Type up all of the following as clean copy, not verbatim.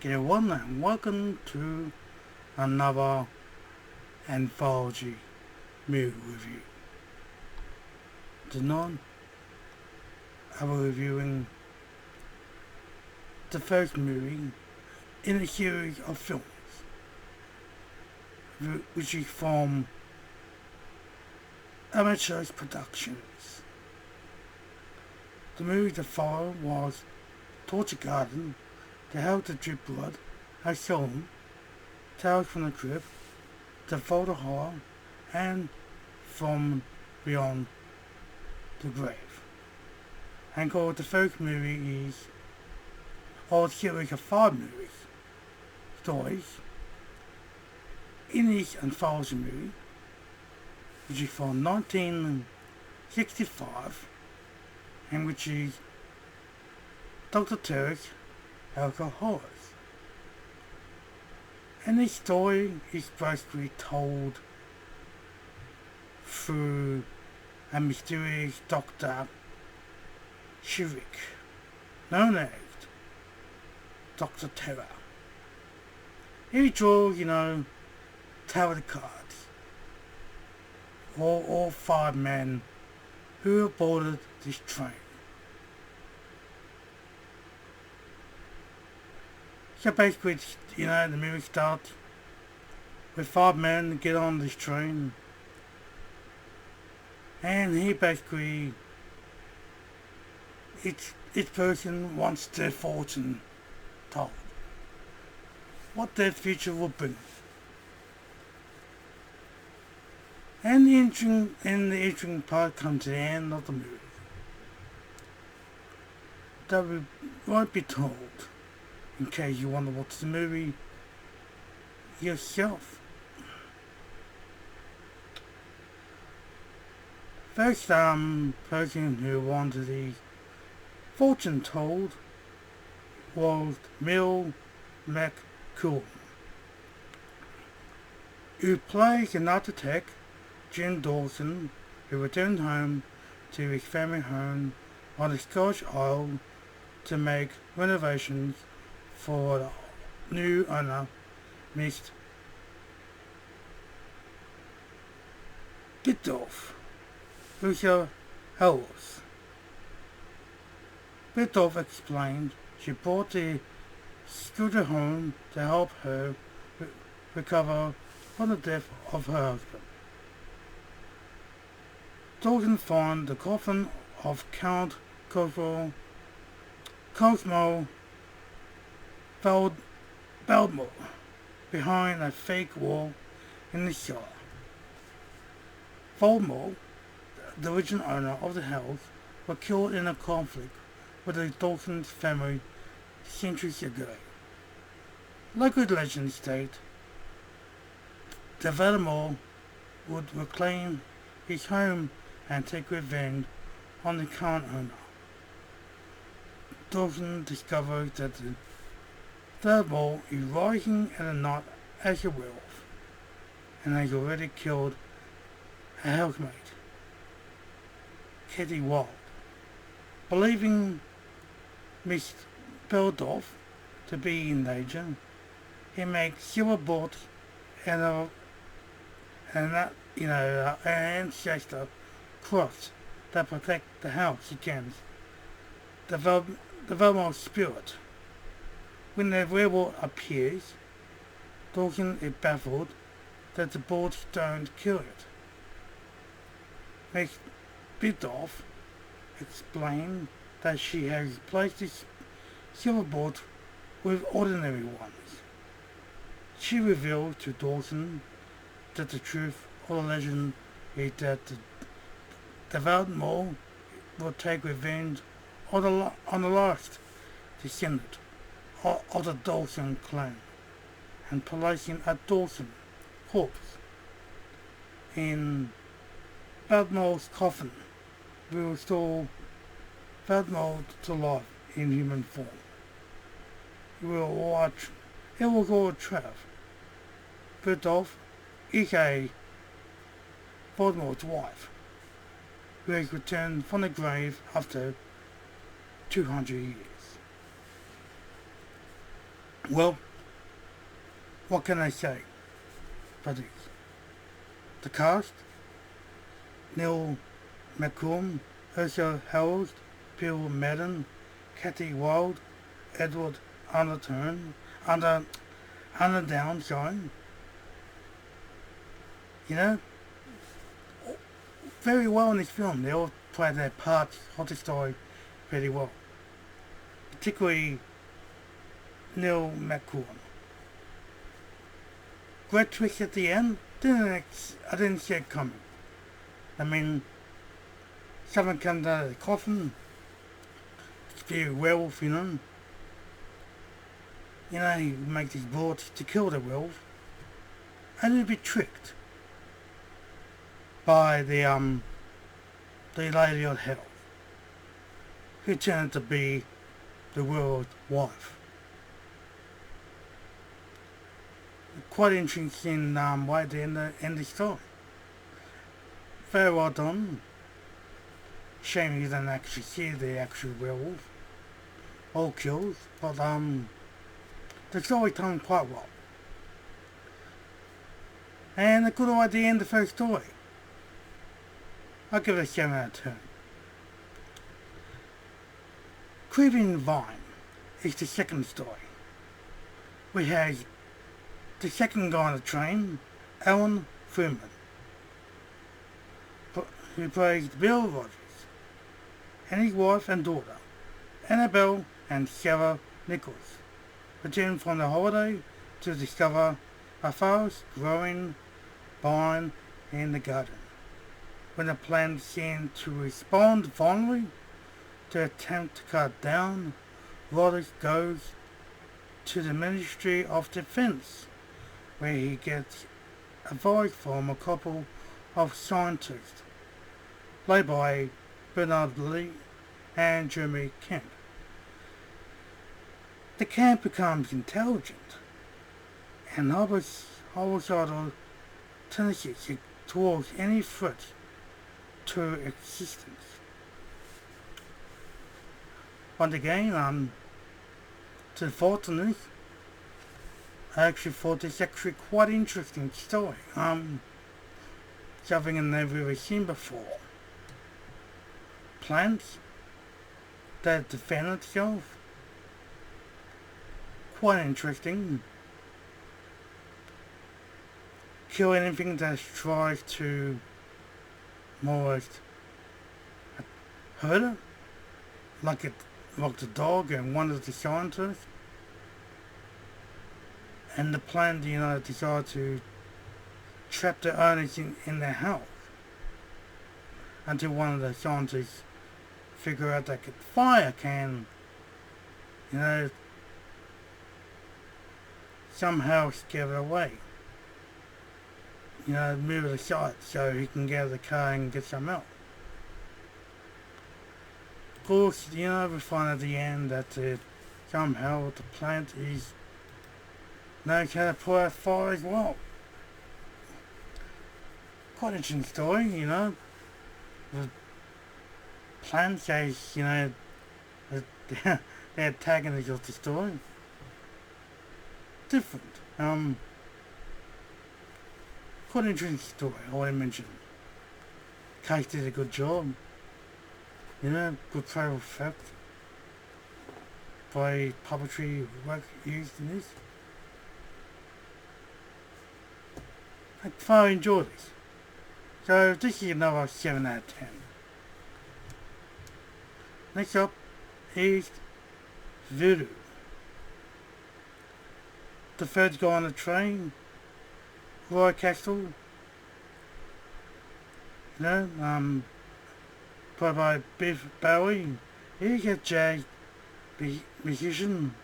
everyone, and welcome to another Anthology movie review. Tonight, I will be reviewing the first movie in a series of films, which is from Amateur's Productions. The movie to follow was Torture Garden, The House of Drip Blood, Asylum, Tales from the Crypt, The Photo Horror, and From Beyond the Grave. And called the first movie is a series of 5 stories in this anthology movie, which is from 1965, and which is Dr. Terry's Alcohol Horrors. And this story is basically told through a mysterious Dr. Shirik, known as Dr. Terror. He draws, tarot cards. All 5 men who boarded this train. So basically, the movie starts with 5 men get on this train, and he basically, each person wants their fortune told, what their future will bring. And the interesting part comes to the end of the movie. That we won't be told, in case you want to watch the movie yourself. First person who wanted the fortune told was Mill McCool, who plays an architect, Jim Dawson, who returned home to his family home on the Scottish Isle to make renovations for the new owner, Miss Biddulph, Lucia Hells. Biddulph explained she brought the scooter home to help her recover from the death of her husband. Dawson found the coffin of Count Cosmo Baldmore behind a fake wall in the cellar. Baldmore, the original owner of the house, was killed in a conflict with the Dawson's family centuries ago. Local legends state that Baldmore would reclaim his home and take revenge on the current owner. Dawson discovers that the Baldmore is rising at the night as a werewolf, and has already killed a housemate, Katie Wild. Believing Miss Biddulph to be in danger, he makes silver bolts and an ancestor cross that protect the house against the Baldmore spirit. When the werewolf appears, Dawson is baffled that the bolts don't kill it. Miss Biddulph explains that she has replaced this silver bolt with ordinary ones. She reveals to Dawson that the truth of the legend is that the Baldmore will take revenge on the last descendant of the Dawson clan, and placing a Dawson corpse in Baldmore's coffin will restore Baldmore to life in human form. It will all Trav. Biddulph is Baldmore's wife, who has returned from the grave after 200 years. Well, what can I say for this? The cast: Neil McCorm, Ursula Howells, Bill Madden, Kathy Wilde, Edward Underturn, Underdown, sorry. You know, very well in this film. They all play their parts of the story very well. Particularly Neil McCorm. Great twist at the end. I didn't see it coming. I mean, someone comes out of the coffin. It's very werewolf, you know. You know, he makes his bullets to kill the werewolf. And he'll be tricked by the lady of hell, who turned to be the werewolf's wife. Quite interesting way to end the story. Very well done. Shame you don't actually see the actual werewolf. All kills, but the story told quite well. And a good idea in the first story. I'll give it a 7 out of 10. Creeping Vine is the second story. We have the second guy on the train, Alan Freeman, who plays Bill Rogers, and his wife and daughter, Annabelle and Sarah Nichols, return from the holiday to discover a fast-growing vine in the garden. When the plant seemed to respond finally to attempt to cut down, Rogers goes to the Ministry of Defense, where he gets advice from a couple of scientists, played by Bernard Lee and Jeremy Kemp. The camp becomes intelligent and homicidal tendencies towards any threat to existence. Once again, to the fault in this, I actually thought this actually quite interesting story. Something I've never really seen before. Plants that defend itself. Quite interesting. Kill anything that tries to more or less hurt it. Like the dog and one of the scientists. And the plant, decided to trap the owners in their house until one of the scientists figure out that fire can, somehow scare it away. Move it aside so he can get out of the car and get some help. Of course, we find at the end that somehow the plant knows how to put out fire as well. Quite an interesting story, The plant says, the antagonist of the story. Different. Quite an interesting story, I want to mention. Case did a good job. Good practical effect. By puppetry work used in this. I thoroughly enjoyed this. So this is another 7 out of 10. Next up is Voodoo. The third guy on the train, Roy Castle. Played by Biff Bowie. He's a jazz musician.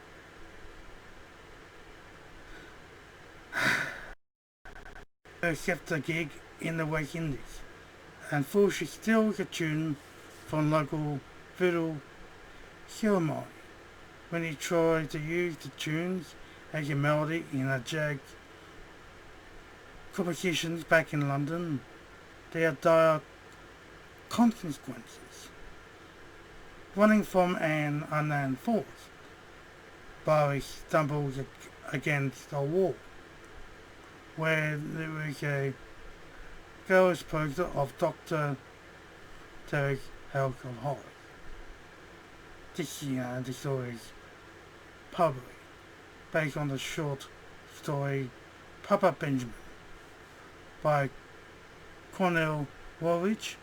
Accept a gig in the West Indies. Unfortunately, steals a tune from local fiddle ceremony. When he tries to use the tunes as a melody in a jazz compositions back in London, there are dire consequences. Running from an unknown force. Barry stumbles against a wall where there is a ghost poster of Dr. Terry's House of Horrors. The story is probably based on the short story Papa Benjamin by Cornell Woolrich,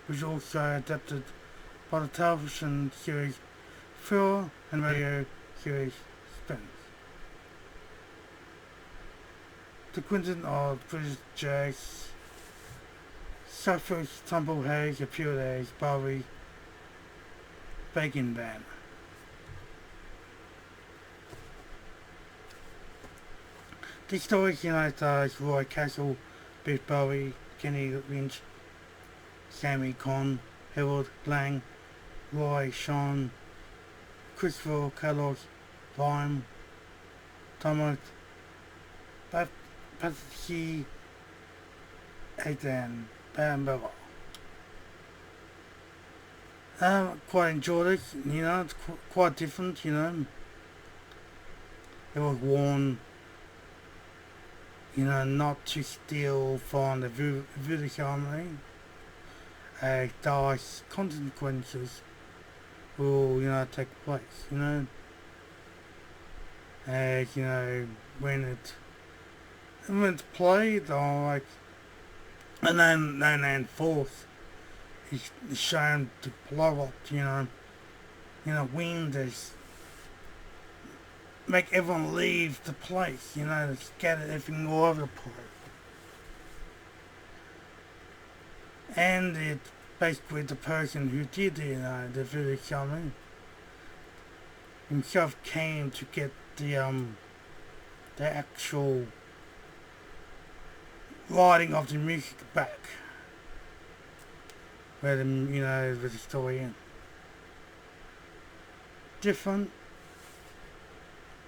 which was also adapted by the television series Thriller and radio series Spins. The quintet of British jazz suffers Tumble Hayes appeared as Bowie Bacon Band. The story unites Roy Castle, Biff Bowie, Kenny Lynch, Sammy Conn, Harold Lang, Roy Sean, Christopher Carlos, Vime, Thomas, Patsy, Aidan, Bambella. Quite enjoyed it, it's quite different, It was worn, not to steal from the voodoo ceremony. Dice consequences will, take place, when it's played or and then forth is shown to blow up, wind is make everyone leave the place, scatter everything all over the place. And it basically the person who did the voodoo ceremony himself came to get the actual writing of the music back, where with the story in. Different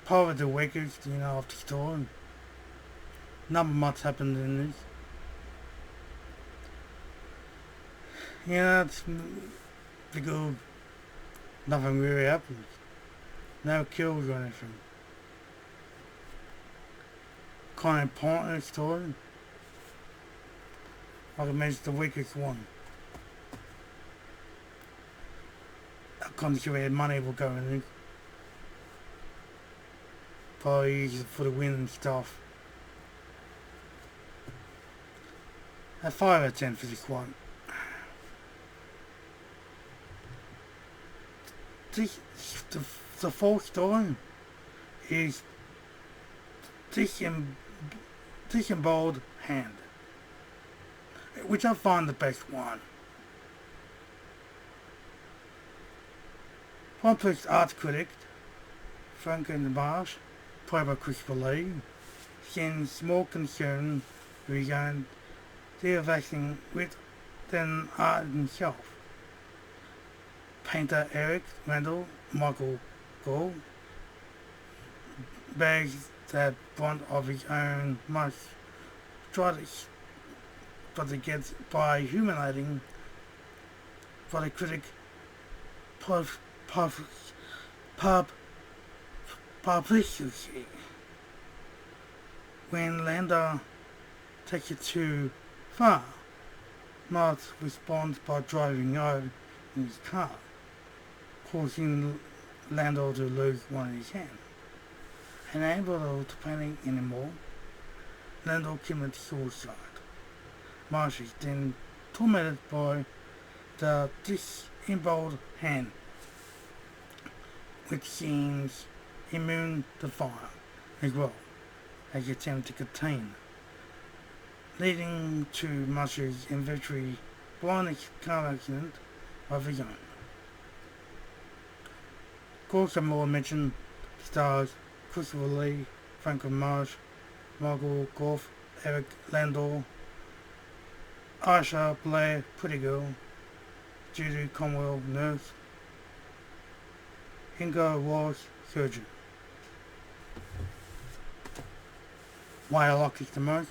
part of the records, of the story. Not much happened in this. It's because nothing really happens. No kills or anything. Kind of important story. I can mention the weakest one. I can't see where money will go in it. Probably use it for the win and stuff. A 5 out of 10 for this one. The fourth story is Disemboweled Hand, which I find the best one. Complex art critic Franklin Marsh, played by Christopher Lee, seems small concern regarding the investing with than art himself. Painter Eric Randall Michael Gould bears the brunt of his own much strategy, but it gets by humiliating for the critic publicity. When Lander takes it too far, Mark responds by driving over in his car, causing Lander to lose one of his hands. Unable to paint anymore, Lander commits suicide. Marsh is then tormented by the disemboweled hand, which seems immune to fire as well as the attempt to contain, leading to Marsh's eventually blind car accident of his own. Of course, I more mentioned stars Christopher Lee, Franklin Marsh, Michael Goff, Eric Landau, Aisha Blair, Pretty Girl, Judy Conwell, Nurse, Inga Ross, Surgeon. Why I like it the most?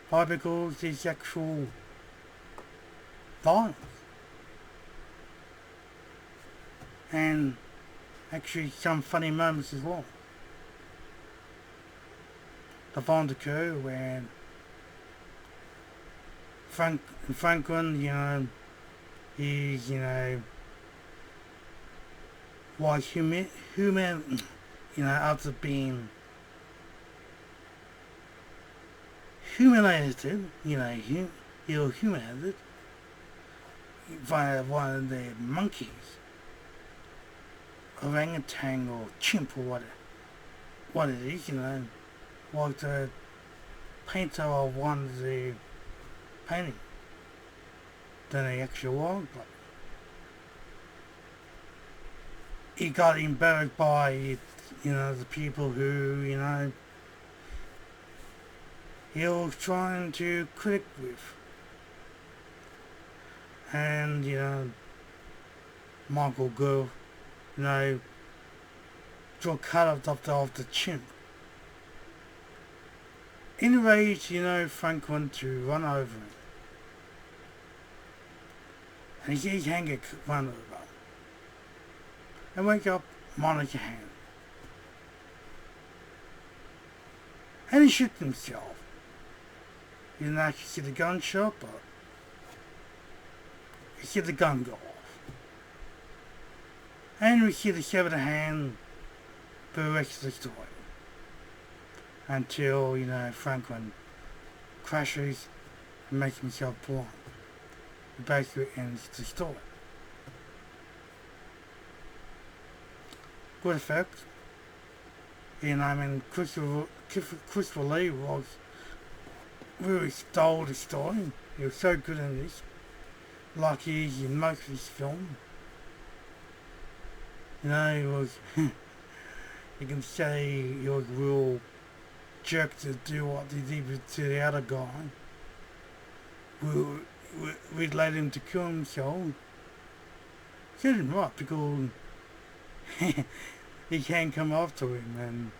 Why? Because it's actual violence. And actually some funny moments as well. The find occur when Franklin, he's, was human, after being humiliated, he was humiliated by one of the monkeys, orangutan or chimp or what it is, was the painter of one of the painting than he actually was, but he got embarrassed by, the people who, he was trying to click with. And, Michael Gove, draw cut off the chin. Enraged, Frank went to run over him. And he can't get run over. And wake up Monica hand. And he shot himself. He didn't actually see the gunshot, but he see the gun go off. And we see the severed hand for the rest of the story. Until, Franklin crashes and makes himself blind. It basically ends the story. Good effect. Christopher Lee was really stole the story. He was so good in this. Like he is in most of his film. He was, you can say he was a real jerk to do what he did to the other guy. We'd let him to kill himself. He didn't right because he can't come after him and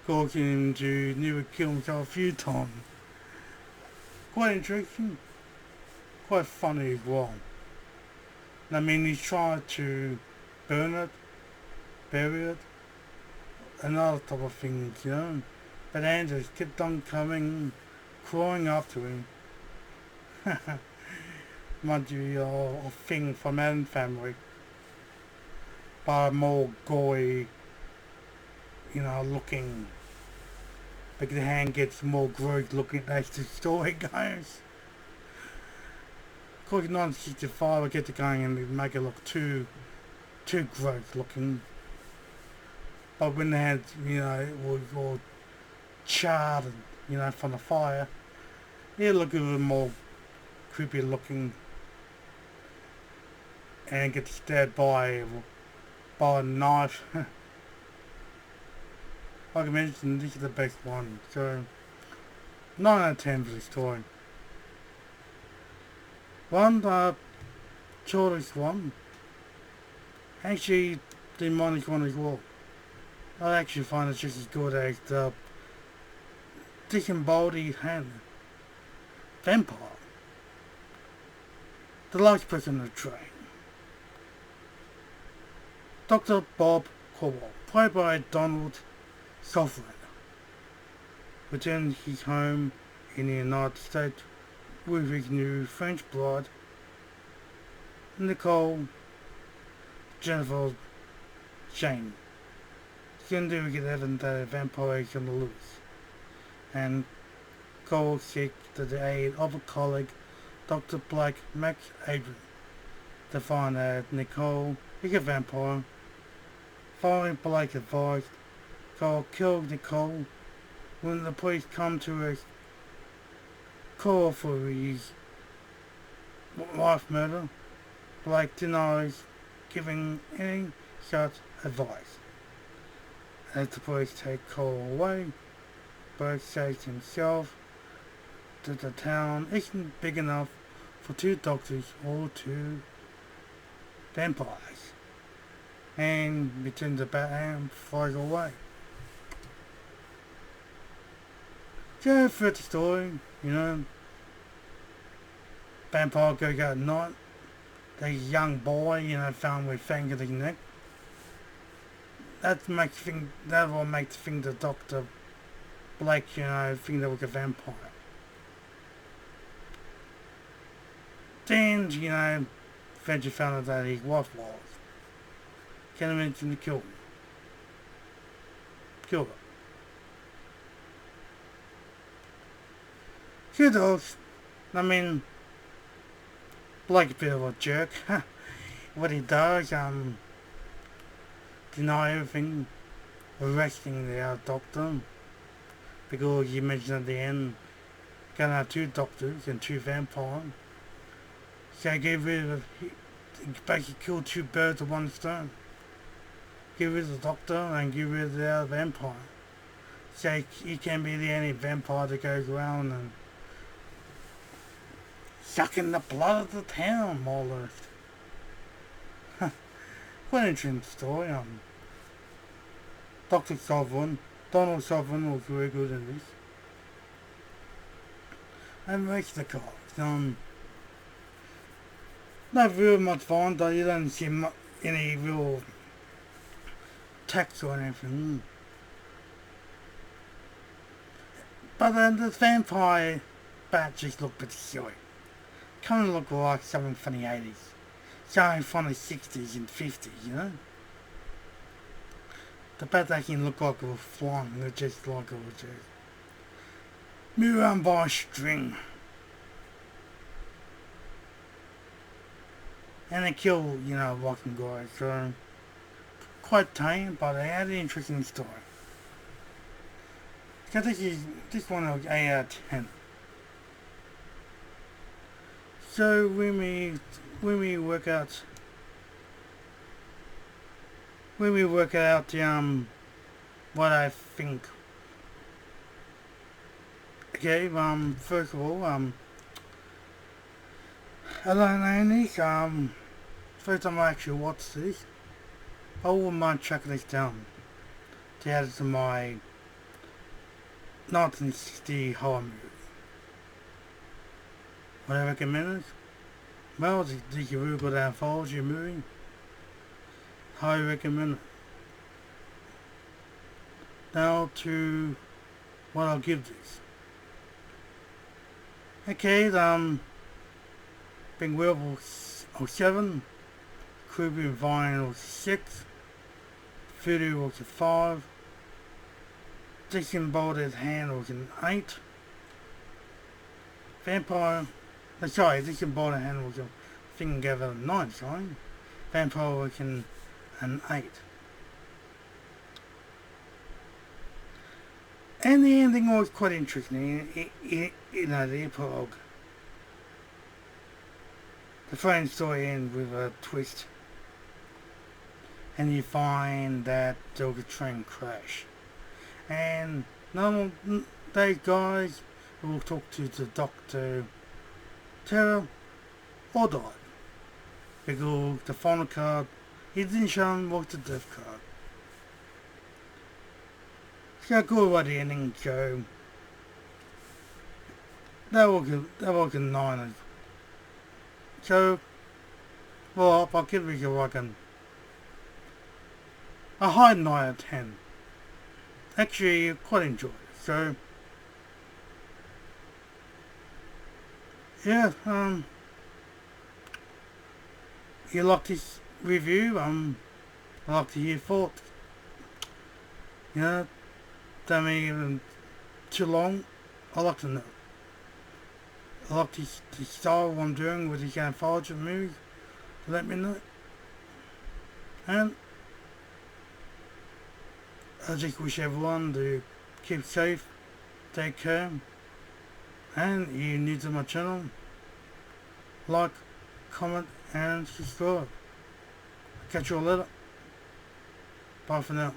causing him to nearly kill himself a few times. Quite interesting. Quite funny as well. I mean, he tried to burn it, bury it, and other type of things, But Andrews kept on coming, crawling after him. Might be a thing from Adam family. But more gory, looking. But the hand gets more gross looking as the story goes. Of course, in 1965, I get to going and make it look too gross looking. But when the hand, it was all charred and, from the fire, it looked a little more creepy looking. And get stabbed by a knife. Like I mentioned, this is the best one. So, 9 out of 10 for the story. One, shortest one. Actually, the demonic one as well. I actually find it just as good as the disembodied hand. Vampire. The last person on the train. Dr. Bob Caldwell, played by Donald Sutherland, returned his home in the United States with his new French bride, Nicole Jennifer Jane. Soon they get evidence that a vampire is on the loose, and Cole seeks the aid of a colleague, Dr. Blake Max Adrian, to find that Nicole is a vampire. Following Blake's advice, Cole kills Nicole. When the police come to his call for his wife murder, Blake denies giving any such advice. As the police take Cole away, Blake says to himself that the town isn't big enough for 2 doctors or 2 vampires. And returns to Batman, flies away. So for the story, vampire goes out at night. There's a young boy, found with fangs in his neck, that will make the Doctor Blake, think they were a vampire. Then, eventually found out that his wife was. Can't mention to kill him. Killed her. She does. I mean, Blake's a bit of a jerk. What he does, deny everything, arresting the doctor, because you mentioned at the end, gonna have 2 doctors and 2 vampires. So I gave rid of, he basically killed 2 birds with 1 stone. Get rid of the doctor and get rid of the other vampire. So he can't be the only vampire that goes around and sucking the blood of the town, more or less. What an interesting story. Dr. Sovereign, Donald Sovereign was very good in this. And the rest of the cast, not very much fun, though you don't see any real text or anything. But then the vampire bat just looked pretty silly. Kind of looked like something from the 80s. Something from the 60s and 50s, The bat actually looked like it was flying, just like it was just moved around by a string. And they killed, rocking guys, so quite tame, but they had an interesting story. So this one was 8 out of 10. So when we work out what I think. Okay, first of all, I don't know this, first time I actually watched this, I wouldn't mind tracking this down to add to my 1960 horror movie. Would I recommend it? Well, it's a really good anthology movie. Highly recommend it. Now to what I'll give this. Okay, Big Wheel 07, Caribbean Vine was 6, Voodoo was a 5, Disembodied Hand was an 8, Disembodied Hand was a thing gave it a 9, sorry. Vampire was an 8. And the ending was quite interesting, the epilogue. The friend story ends with a twist, and you find that there was a train crash, and those guys will talk to the Doctor Terror or died, because the final card he didn't show him was the death card. So good about the ending, so that was a 9. So, well, I'll give it a high 9 out of 10. Actually, quite enjoyed it. So, yeah, you like this review? I'd like to hear your thoughts. Don't make it even too long. I'd like to know. I like this style I'm doing with these anthology movies. Let me know. And I just wish everyone to keep safe, take care, and if you're new to my channel, like, comment, and subscribe. Catch you all later. Bye for now.